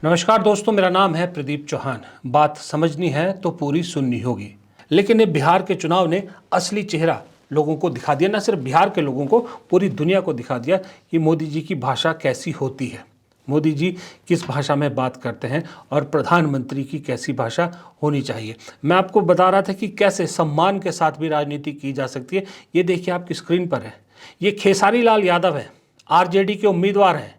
नमस्कार दोस्तों, मेरा नाम है प्रदीप चौहान। बात समझनी है तो पूरी सुननी होगी। लेकिन ये बिहार के चुनाव ने असली चेहरा लोगों को दिखा दिया। न सिर्फ बिहार के लोगों को, पूरी दुनिया को दिखा दिया कि मोदी जी की भाषा कैसी होती है, मोदी जी किस भाषा में बात करते हैं और प्रधानमंत्री की कैसी भाषा होनी चाहिए। मैं आपको बता रहा था कि कैसे सम्मान के साथ भी राजनीति की जा सकती है। ये देखिए, आपकी स्क्रीन पर है, ये खेसारी लाल यादव हैं, आरजेडी के उम्मीदवार हैं।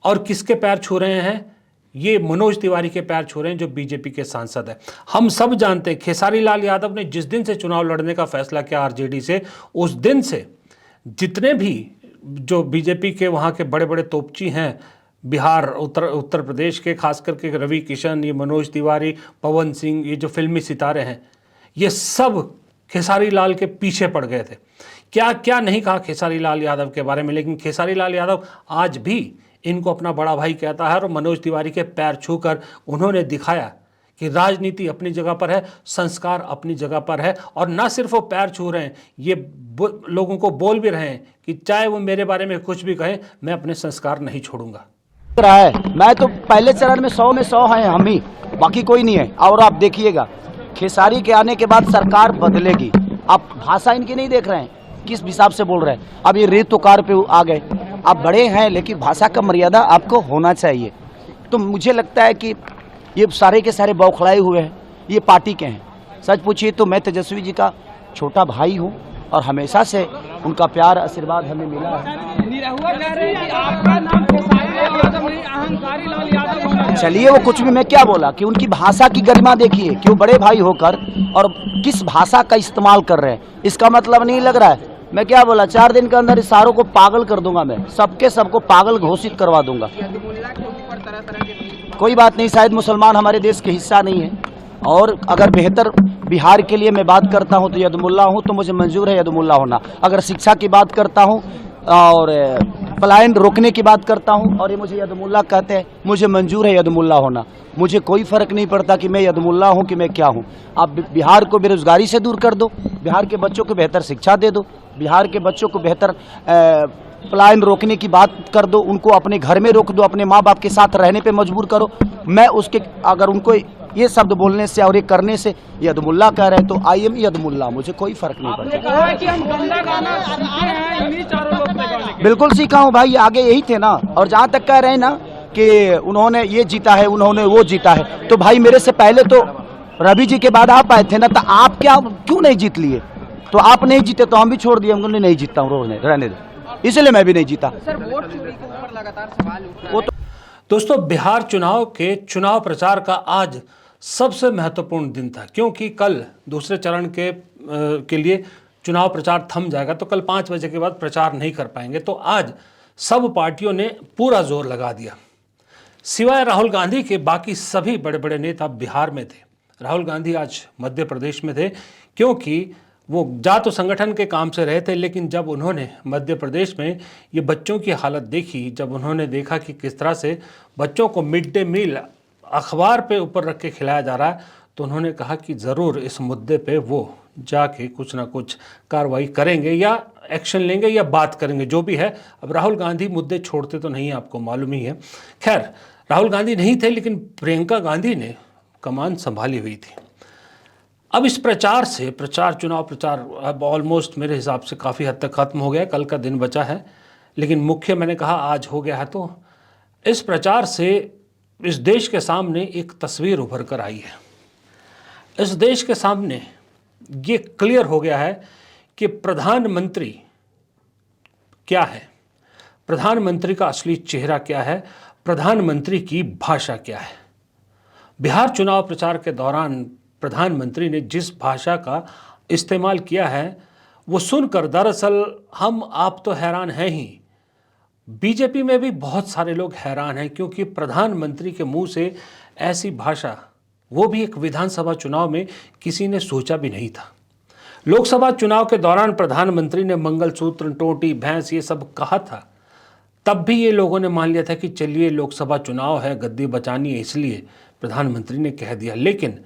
और किसके पैर छू रहे हैं? ये मनोज तिवारी के पैर छू रहे हैं, जो बीजेपी के सांसद हैं। हम सब जानते हैं खेसारी लाल यादव ने जिस दिन से चुनाव लड़ने का फैसला किया आरजेडी से, उस दिन से जितने भी जो बीजेपी के वहाँ के बड़े बड़े तोपची हैं, बिहार, उत्तर प्रदेश के, खास करके रवि किशन, ये मनोज तिवारी, पवन सिंह, ये जो फिल्मी सितारे हैं, ये सब खेसारी लाल के पीछे पड़ गए थे। क्या क्या नहीं कहा खेसारी लाल यादव के बारे में, लेकिन खेसारी लाल यादव आज भी इनको अपना बड़ा भाई कहता है और मनोज तिवारी के पैर छूकर उन्होंने दिखाया कि राजनीति अपनी जगह पर है, संस्कार अपनी जगह पर है। और ना सिर्फ वो पैर छू रहे हैं, ये लोगों को बोल भी रहे हैं कि चाहे वो मेरे बारे में कुछ भी कहें, मैं अपने संस्कार नहीं छोड़ूंगा। रहा है, मैं तो पहले चरण में 100 में 100 हैं हम ही, बाकी कोई नहीं है। और आप देखिएगा, खेसारी के आने के बाद सरकार बदलेगी। आप भाषा इनकी नहीं देख रहे हैं, किस हिसाब से बोल रहे हैं। अब ये रेतोकार पे आ गए। आप बड़े हैं, लेकिन भाषा का मर्यादा आपको होना चाहिए। तो मुझे लगता है कि ये सारे के सारे बौखलाए हुए हैं, ये पार्टी के हैं। सच पूछिए तो मैं तेजस्वी जी का छोटा भाई हूँ और हमेशा से उनका प्यार आशीर्वाद हमें मिला है। चलिए, वो कुछ भी, मैं क्या बोला कि उनकी भाषा की गरिमा देखिए कि वो बड़े भाई होकर और किस भाषा का इस्तेमाल कर रहे हैं। इसका मतलब नहीं लग रहा है, मैं क्या बोला, 4 दिन के अंदर इस सारों को पागल कर दूंगा। मैं सबको पागल घोषित करवा दूंगा। कोई बात नहीं, शायद मुसलमान हमारे देश के हिस्सा नहीं है। और अगर बेहतर बिहार के लिए मैं बात करता हूं तो यदमुल्ला हूं, तो मुझे मंजूर है यदमुल्ला होना। अगर शिक्षा की बात करता हूं और पलायन रोकने की बात करता हूं और ये मुझे यदमुल्ला कहते हैं, मुझे मंजूर है यदमुल्ला होना। मुझे कोई फर्क नहीं पड़ता कि मैं यदमुल्ला हूं कि मैं क्या हूं। आप बिहार को बेरोजगारी से दूर कर दो, बिहार के बच्चों को बेहतर शिक्षा दे दो, बिहार के बच्चों को बेहतर पलायन रोकने की बात कर दो, उनको अपने घर में रोक दो, अपने माँ बाप के साथ रहने पे मजबूर करो। मैं उसके, अगर उनको ये शब्द बोलने से और ये करने से यदमुल्ला कह रहे हैं तो आई एम यदमुल्ला, मुझे कोई फर्क नहीं पड़ता। बिल्कुल सीखा हूँ भाई, आगे यही थे ना। और जहाँ तक कह रहे हैं ना कि उन्होंने ये जीता है, उन्होंने वो जीता है, तो भाई मेरे से पहले तो रवि जी के बाद आप आए थे ना, तो आप क्या क्यों नहीं जीत लिए? तो आप नहीं जीते तो हम भी छोड़ दिए, हमने नहीं जीता हूँ, रहने दो, इसलिए मैं भी नहीं जीता। सर, वोट चोरी के ऊपर लगातार सवाल उठ रहा है। दोस्तों, बिहार चुनाव के चुनाव प्रचार का आज सबसे महत्वपूर्ण दिन था, क्योंकि कल दूसरे चरण के लिए चुनाव प्रचार थम जाएगा, तो कल 5 बजे के बाद प्रचार नहीं कर पाएंगे। तो आज सब पार्टियों ने पूरा जोर लगा दिया। सिवाय राहुल गांधी के बाकी सभी बड़े बड़े नेता बिहार में थे। राहुल गांधी आज मध्य प्रदेश में थे, क्योंकि वो जा तो संगठन के काम से रहे थे, लेकिन जब उन्होंने मध्य प्रदेश में ये बच्चों की हालत देखी, जब उन्होंने देखा कि किस तरह से बच्चों को मिड डे मील अखबार पे ऊपर रख के खिलाया जा रहा है, तो उन्होंने कहा कि ज़रूर इस मुद्दे पे वो जाके कुछ ना कुछ कार्रवाई करेंगे या एक्शन लेंगे या बात करेंगे, जो भी है। अब राहुल गांधी मुद्दे छोड़ते तो नहीं, आपको मालूम ही है। खैर, राहुल गांधी नहीं थे, लेकिन प्रियंका गांधी ने कमान संभाली हुई थी। अब इस प्रचार से, चुनाव प्रचार अब ऑलमोस्ट मेरे हिसाब से काफ़ी हद तक ख़त्म हो गया, कल का दिन बचा है, लेकिन मुख्य मैंने कहा आज हो गया है। तो इस प्रचार से इस देश के सामने एक तस्वीर उभर कर आई है। इस देश के सामने ये क्लियर हो गया है कि प्रधानमंत्री क्या है, प्रधानमंत्री का असली चेहरा क्या है, प्रधानमंत्री की भाषा क्या है। बिहार चुनाव प्रचार के दौरान प्रधानमंत्री ने जिस भाषा का इस्तेमाल किया है, वो सुनकर दरअसल हम आप तो हैरान हैं ही, बीजेपी में भी बहुत सारे लोग हैरान हैं, क्योंकि प्रधानमंत्री के मुंह से ऐसी भाषा, वो भी एक विधानसभा चुनाव में, किसी ने सोचा भी नहीं था। लोकसभा चुनाव के दौरान प्रधानमंत्री ने मंगलसूत्र, टोटी, भैंस ये सब कहा था, तब भी ये लोगों ने मान लिया था कि चलिए लोकसभा चुनाव है, गद्दी बचानी है, इसलिए प्रधानमंत्री ने कह दिया। लेकिन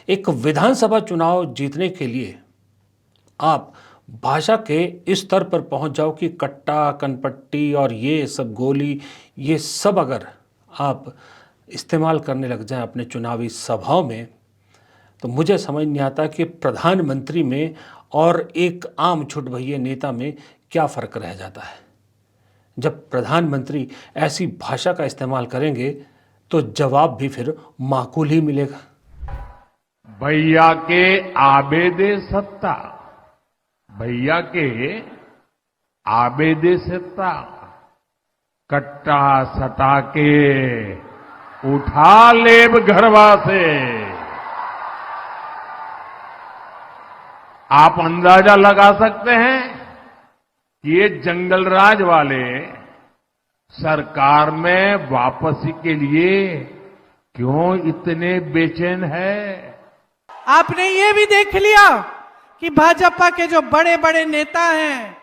एक विधानसभा चुनाव जीतने के लिए आप भाषा के इस स्तर पर पहुंच जाओ कि कट्टा, कनपट्टी और ये सब गोली, ये सब अगर आप इस्तेमाल करने लग जाएं अपने चुनावी सभाओं में, तो मुझे समझ नहीं आता कि प्रधानमंत्री में और एक आम छुटभइये नेता में क्या फ़र्क रह जाता है। जब प्रधानमंत्री ऐसी भाषा का इस्तेमाल करेंगे तो जवाब भी फिर माकूल ही मिलेगा। भैया के आबेदे सत्ता, भैया के आबेदे सत्ता, कट्टा सटा के उठा लेब घरवा से। आप अंदाजा लगा सकते हैं कि ये जंगल राज वाले सरकार में वापसी के लिए क्यों इतने बेचैन है। आपने ये भी देख लिया कि भाजपा के जो बड़े बड़े नेता हैं,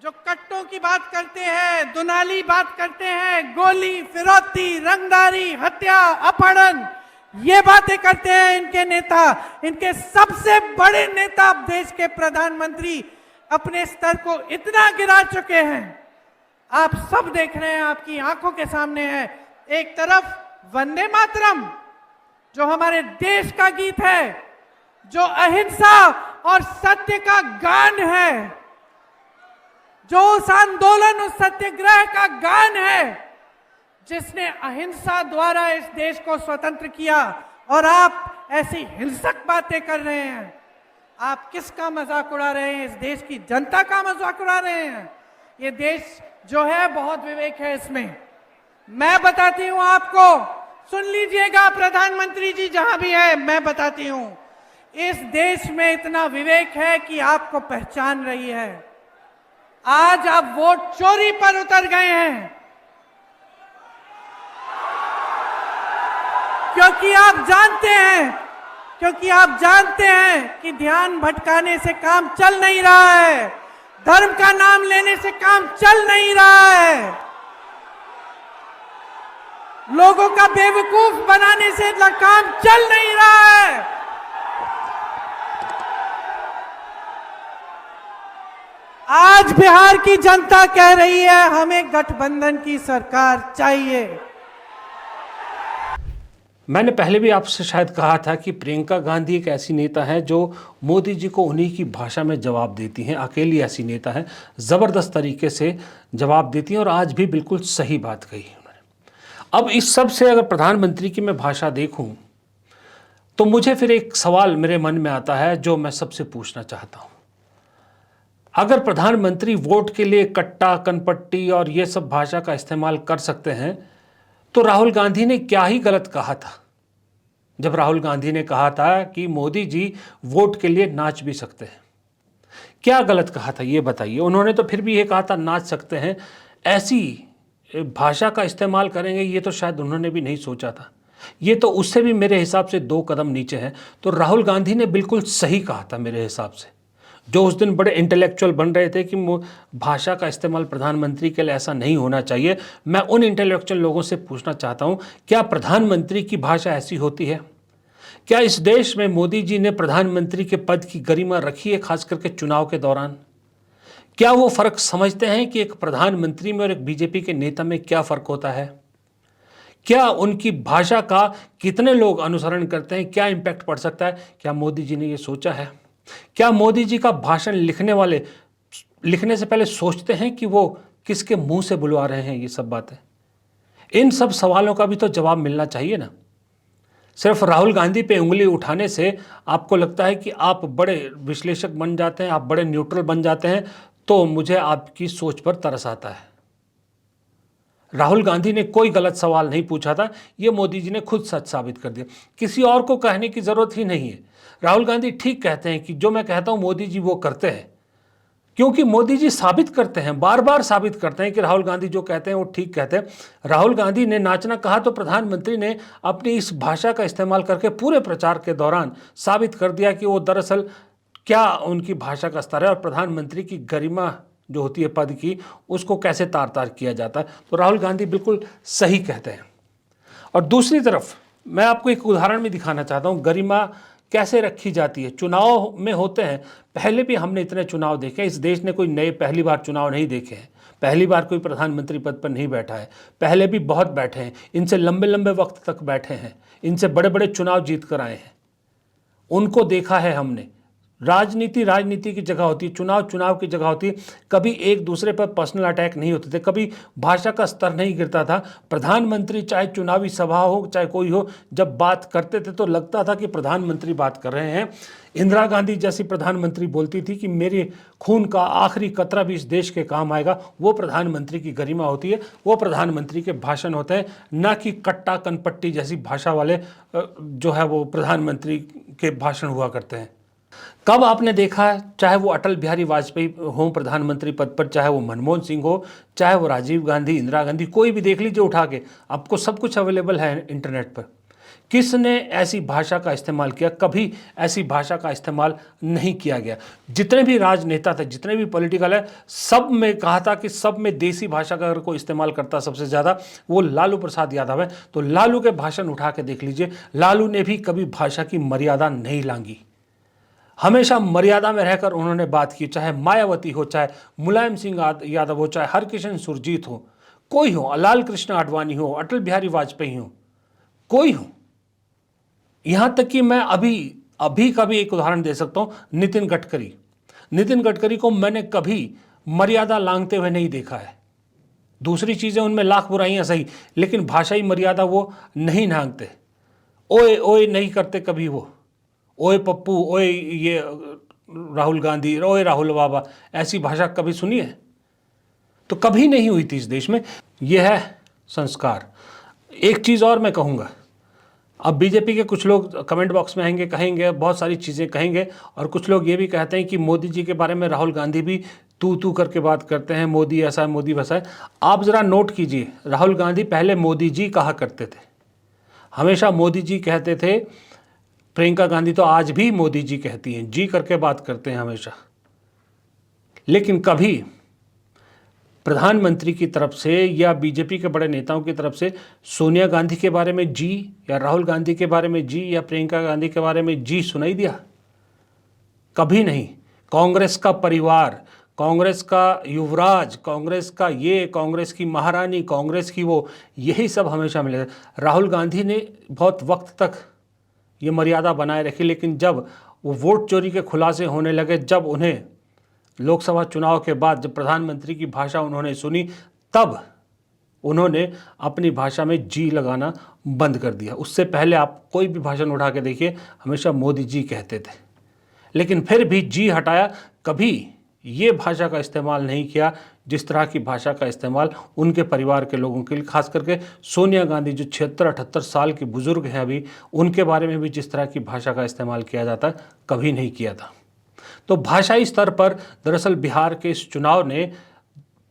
जो कट्टों की बात करते हैं, दुनाली बात करते हैं, गोली, फिरौती, रंगदारी, हत्या, अपहरण, ये बातें करते हैं इनके नेता, इनके सबसे बड़े नेता देश के प्रधानमंत्री अपने स्तर को इतना गिरा चुके हैं। आप सब देख रहे हैं, आपकी आंखों के सामने है। एक तरफ वंदे मातरम जो हमारे देश का गीत है, जो अहिंसा और सत्य का गान है, जो उस आंदोलन, उस सत्याग्रह का गान है जिसने अहिंसा द्वारा इस देश को स्वतंत्र किया, और आप ऐसी हिंसक बातें कर रहे हैं। आप किसका मजाक उड़ा रहे हैं? इस देश की जनता का मजाक उड़ा रहे हैं। ये देश जो है बहुत विवेक है इसमें। मैं बताती हूं आपको, सुन लीजिएगा प्रधानमंत्री जी जहां भी है, मैं बताती हूं, इस देश में इतना विवेक है कि आपको पहचान रही है। आज आप वोट चोरी पर उतर गए हैं, क्योंकि आप जानते हैं कि ध्यान भटकाने से काम चल नहीं रहा है, धर्म का नाम लेने से काम चल नहीं रहा है, लोगों का बेवकूफ बनाने से काम चल नहीं रहा है। आज बिहार की जनता कह रही है हमें गठबंधन की सरकार चाहिए। मैंने पहले भी आपसे शायद कहा था कि प्रियंका गांधी एक ऐसी नेता है जो मोदी जी को उन्हीं की भाषा में जवाब देती हैं। अकेली ऐसी नेता है, ज़बरदस्त तरीके से जवाब देती हैं, और आज भी बिल्कुल सही बात कही उन्होंने। अब इस सब से अगर प्रधानमंत्री की मैं भाषा देखूं तो मुझे फिर एक सवाल मेरे मन में आता है जो मैं सबसे पूछना चाहता हूं। अगर प्रधानमंत्री वोट के लिए कट्टा, कनपट्टी और ये सब भाषा का इस्तेमाल कर सकते हैं तो राहुल गांधी ने क्या ही गलत कहा था जब राहुल गांधी ने कहा था कि मोदी जी वोट के लिए नाच भी सकते हैं? क्या गलत कहा था ये बताइए। उन्होंने तो फिर भी ये कहा था नाच सकते हैं, ऐसी भाषा का इस्तेमाल करेंगे ये तो शायद उन्होंने भी नहीं सोचा था। ये तो उससे भी मेरे हिसाब से 2 कदम नीचे है। तो राहुल गांधी ने बिल्कुल सही कहा था मेरे हिसाब से, जो उस दिन बड़े इंटेलेक्चुअल बन रहे थे कि भाषा का इस्तेमाल प्रधानमंत्री के लिए ऐसा नहीं होना चाहिए। मैं उन इंटेलेक्चुअल लोगों से पूछना चाहता हूं, क्या प्रधानमंत्री की भाषा ऐसी होती है? क्या इस देश में मोदी जी ने प्रधानमंत्री के पद की गरिमा रखी है, खास करके चुनाव के दौरान? क्या वो फ़र्क समझते हैं कि एक प्रधानमंत्री में और एक बीजेपी के नेता में क्या फ़र्क होता है? क्या उनकी भाषा का कितने लोग अनुसरण करते हैं, क्या इम्पैक्ट पड़ सकता है? क्या मोदी जी ने ये सोचा है? क्या मोदी जी का भाषण लिखने वाले लिखने से पहले सोचते हैं कि वो किसके मुंह से बुलवा रहे हैं ये सब बातें? इन सब सवालों का भी तो जवाब मिलना चाहिए ना। सिर्फ राहुल गांधी पे उंगली उठाने से आपको लगता है कि आप बड़े विश्लेषक बन जाते हैं, आप बड़े न्यूट्रल बन जाते हैं, तो मुझे आपकी सोच पर तरस आता है। राहुल गांधी ने कोई गलत सवाल नहीं पूछा था, ये मोदी जी ने खुद सच साबित कर दिया। किसी और को कहने की ज़रूरत ही नहीं है। राहुल गांधी ठीक कहते हैं कि जो मैं कहता हूं मोदी जी वो करते हैं, क्योंकि मोदी जी साबित करते हैं, बार बार साबित करते हैं कि राहुल गांधी जो कहते हैं वो ठीक कहते हैं। राहुल गांधी ने नाचना कहा तो प्रधानमंत्री ने अपनी इस भाषा का इस्तेमाल करके पूरे प्रचार के दौरान साबित कर दिया कि वो दरअसल क्या उनकी भाषा का स्तर है और प्रधानमंत्री की गरिमा जो होती है पद की, उसको कैसे तार तार किया जाता है। तो राहुल गांधी बिल्कुल सही कहते हैं। और दूसरी तरफ मैं आपको एक उदाहरण भी दिखाना चाहता हूँ, गरिमा कैसे रखी जाती है। चुनाव में होते हैं, पहले भी हमने इतने चुनाव देखे, इस देश ने कोई नए पहली बार चुनाव नहीं देखे हैं। पहली बार कोई प्रधानमंत्री पद पर नहीं बैठा है, पहले भी बहुत बैठे हैं, इनसे लंबे लंबे वक्त तक बैठे हैं, इनसे बड़े बड़े चुनाव जीत कर आए हैं, उनको देखा है हमने। राजनीति राजनीति की जगह होती है, चुनाव चुनाव की जगह होती है। कभी एक दूसरे पर पर्सनल अटैक नहीं होते थे, कभी भाषा का स्तर नहीं गिरता था। प्रधानमंत्री चाहे चुनावी सभा हो चाहे कोई हो, जब बात करते थे तो लगता था कि प्रधानमंत्री बात कर रहे हैं। इंदिरा गांधी जैसी प्रधानमंत्री बोलती थी कि मेरे खून का आखिरी कतरा भी इस देश के काम आएगा। वो प्रधानमंत्री की गरिमा होती है, वो प्रधानमंत्री के भाषण होते हैं, ना कि कट्टा कनपट्टी जैसी भाषा वाले जो है वो प्रधानमंत्री के भाषण हुआ करते हैं। कब आपने देखा है, चाहे वो अटल बिहारी वाजपेयी हो प्रधानमंत्री पद पर, चाहे वो मनमोहन सिंह हो, चाहे वो राजीव गांधी, इंदिरा गांधी, कोई भी देख लीजिए उठा के, आपको सब कुछ अवेलेबल है इंटरनेट पर। किसने ऐसी भाषा का इस्तेमाल किया? कभी ऐसी भाषा का इस्तेमाल नहीं किया गया। जितने भी राजनेता थे, जितने भी पॉलिटिकल है, सब में कहा था कि सब में देसी भाषा का अगर कोई इस्तेमाल करता सबसे ज़्यादा वो लालू प्रसाद यादव है। तो लालू के भाषण उठा के देख लीजिए, लालू ने भी कभी भाषा की मर्यादा नहीं लांघी, हमेशा मर्यादा में रहकर उन्होंने बात की। चाहे मायावती हो, चाहे मुलायम सिंह यादव हो, चाहे हरकिशन सुरजीत हो, कोई हो, लाल कृष्ण आडवाणी हो, अटल बिहारी वाजपेयी हो, कोई हो, यहां तक कि मैं अभी का भी एक उदाहरण दे सकता हूं, नितिन गडकरी। नितिन गडकरी को मैंने कभी मर्यादा लांघते हुए नहीं देखा है। दूसरी चीजें उनमें लाख बुराइयां सही, लेकिन भाषाई मर्यादा वो नहीं लांघते। ओए ओए नहीं करते कभी वो, ओए पप्पू, ओए ये राहुल गांधी, ओए राहुल बाबा, ऐसी भाषा कभी सुनी है? तो कभी नहीं हुई थी इस देश में। यह है संस्कार। एक चीज़ और मैं कहूँगा, अब बीजेपी के कुछ लोग कमेंट बॉक्स में आएंगे, कहेंगे बहुत सारी चीज़ें कहेंगे, और कुछ लोग ये भी कहते हैं कि मोदी जी के बारे में राहुल गांधी भी तू करके बात करते हैं, मोदी ऐसा है, मोदी वैसा है। आप ज़रा नोट कीजिए, राहुल गांधी पहले मोदी जी कहा करते थे, हमेशा मोदी जी कहते थे। प्रियंका गांधी तो आज भी मोदी जी कहती हैं, जी करके बात करते हैं हमेशा। लेकिन कभी प्रधानमंत्री की तरफ से या बीजेपी के बड़े नेताओं की तरफ से सोनिया गांधी के बारे में जी, या राहुल गांधी के बारे में जी, या प्रियंका गांधी के बारे में जी सुनाई दिया? कभी नहीं। कांग्रेस का परिवार, कांग्रेस का युवराज, कांग्रेस का ये, कांग्रेस की महारानी, कांग्रेस की वो, यही सब हमेशा मिले। राहुल गांधी ने बहुत वक्त तक ये मर्यादा बनाए रखी, लेकिन जब वो वोट चोरी के खुलासे होने लगे, जब उन्हें लोकसभा चुनाव के बाद जब प्रधानमंत्री की भाषा उन्होंने सुनी, तब उन्होंने अपनी भाषा में जी लगाना बंद कर दिया। उससे पहले आप कोई भी भाषण उठा के देखिए, हमेशा मोदी जी कहते थे, लेकिन फिर भी जी हटाया। कभी ये भाषा का इस्तेमाल नहीं किया जिस तरह की भाषा का इस्तेमाल उनके परिवार के लोगों के लिए, खास करके सोनिया गांधी जो 76-78 साल की बुजुर्ग हैं अभी, उनके बारे में भी जिस तरह की भाषा का इस्तेमाल किया जाता है, कभी नहीं किया था। तो भाषाई स्तर पर दरअसल बिहार के इस चुनाव ने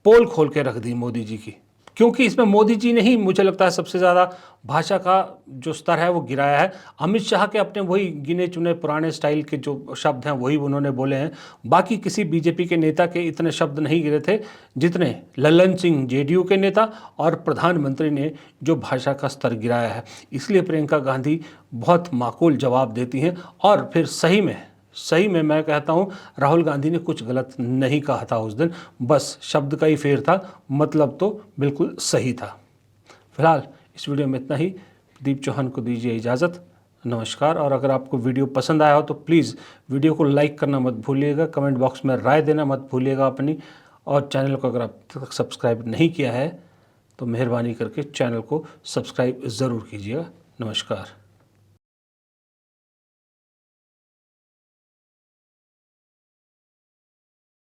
पोल खोल के रख दी मोदी जी की, क्योंकि इसमें मोदी जी ने ही, मुझे लगता है, सबसे ज़्यादा भाषा का जो स्तर है वो गिराया है। अमित शाह के अपने वही गिने चुने पुराने स्टाइल के जो शब्द हैं वही उन्होंने बोले हैं। बाकी किसी बीजेपी के नेता के इतने शब्द नहीं गिरे थे जितने लल्लन सिंह जेडीयू के नेता और प्रधानमंत्री ने जो भाषा का स्तर गिराया है। इसलिए प्रियंका गांधी बहुत माकूल जवाब देती हैं, और फिर सही में मैं कहता हूँ राहुल गांधी ने कुछ गलत नहीं कहा था उस दिन, बस शब्द का ही फेर था, मतलब तो बिल्कुल सही था। फिलहाल इस वीडियो में इतना ही। दीप चौहान को दीजिए इजाज़त, नमस्कार। और अगर आपको वीडियो पसंद आया हो तो प्लीज़ वीडियो को लाइक करना मत भूलिएगा, कमेंट बॉक्स में राय देना मत भूलिएगा अपनी, और चैनल को अगर आप तक सब्सक्राइब नहीं किया है तो मेहरबानी करके चैनल को सब्सक्राइब ज़रूर कीजिएगा। नमस्कार।